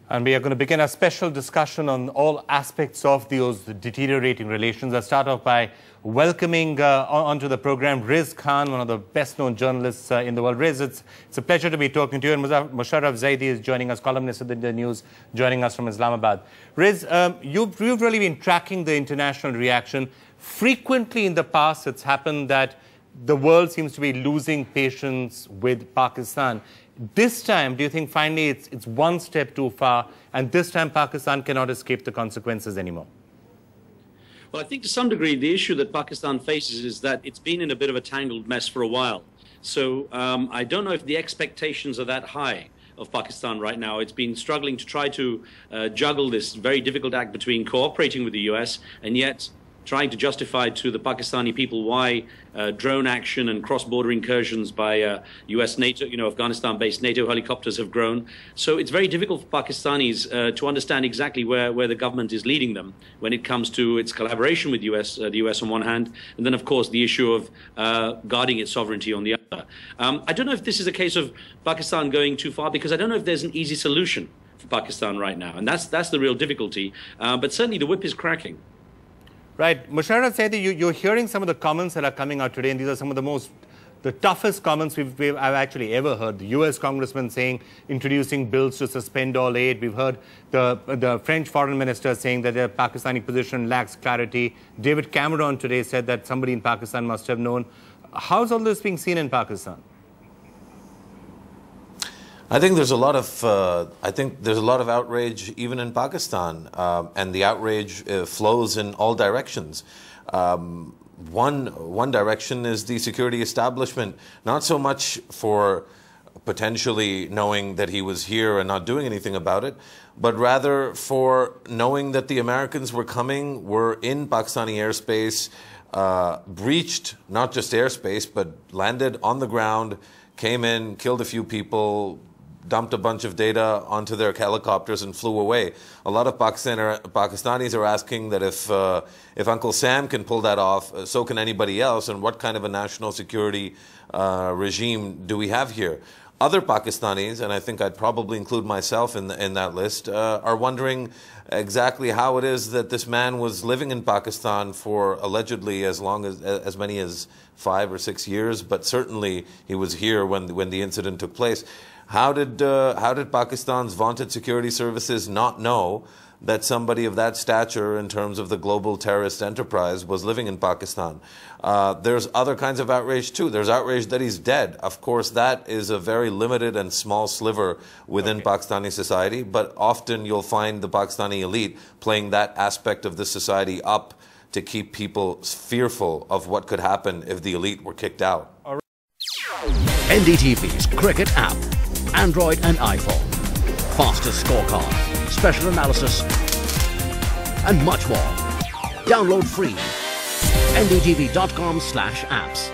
And we are going to begin a special discussion on all aspects of those deteriorating relations. I'll start off by welcoming onto the program Riz Khan, one of the best-known journalists in the world. Riz, it's a pleasure to be talking to you. And Musharraf Zaidi is joining us, columnist at the News, joining us from Islamabad. Riz, you've really been tracking the international reaction. Frequently in the past, it's happened that the world seems to be losing patience with Pakistan. This time, do you think finally it's one step too far, and this time Pakistan cannot escape the consequences anymore? Well, I think to some degree the issue that Pakistan faces is that it's been in a bit of a tangled mess for a while. So I don't know if the expectations are that high of Pakistan right now. It's been struggling to try to juggle this very difficult act between cooperating with the US and yet trying to justify to the Pakistani people why drone action and cross-border incursions by US NATO, Afghanistan-based NATO helicopters have grown. So it's very difficult for Pakistanis to understand exactly where the government is leading them when it comes to its collaboration with the US on one hand, and then of course the issue of guarding its sovereignty on the other. I don't know if this is a case of Pakistan going too far, because I don't know if there's an easy solution for Pakistan right now, and that's the real difficulty. But certainly the whip is cracking. Right. Musharraf Zaidi, you're hearing some of the comments that are coming out today, and these are some of the toughest comments I've actually ever heard. The US congressman saying, introducing bills to suspend all aid. We've heard the French foreign minister saying that the Pakistani position lacks clarity. David Cameron today said that somebody in Pakistan must have known. How's all this being seen in Pakistan? I think there's a lot of outrage even in Pakistan, and the outrage flows in all directions. One direction is the security establishment, not so much for potentially knowing that he was here and not doing anything about it, but rather for knowing that the Americans were in Pakistani airspace, breached not just airspace, but landed on the ground, came in, killed a few people, dumped a bunch of data onto their helicopters and flew away. A lot of Pakistanis are asking that if Uncle Sam can pull that off, so can anybody else, and what kind of a national security regime do we have here? Other Pakistanis, and I think I'd probably include myself in that list, are wondering exactly how it is that this man was living in Pakistan for allegedly as many as 5 or 6 years, but certainly he was here when the incident took place. How did Pakistan's vaunted security services not know that somebody of that stature in terms of the global terrorist enterprise was living in Pakistan? There's other kinds of outrage too. There's outrage that he's dead. Of course, that is a very limited and small sliver within Pakistani society, but often you'll find the Pakistani elite playing that aspect of the society up to keep people fearful of what could happen if the elite were kicked out. NDTV's cricket app, Android and iPhone, fastest scorecard, special analysis, and much more. Download free. ndtv.com/apps.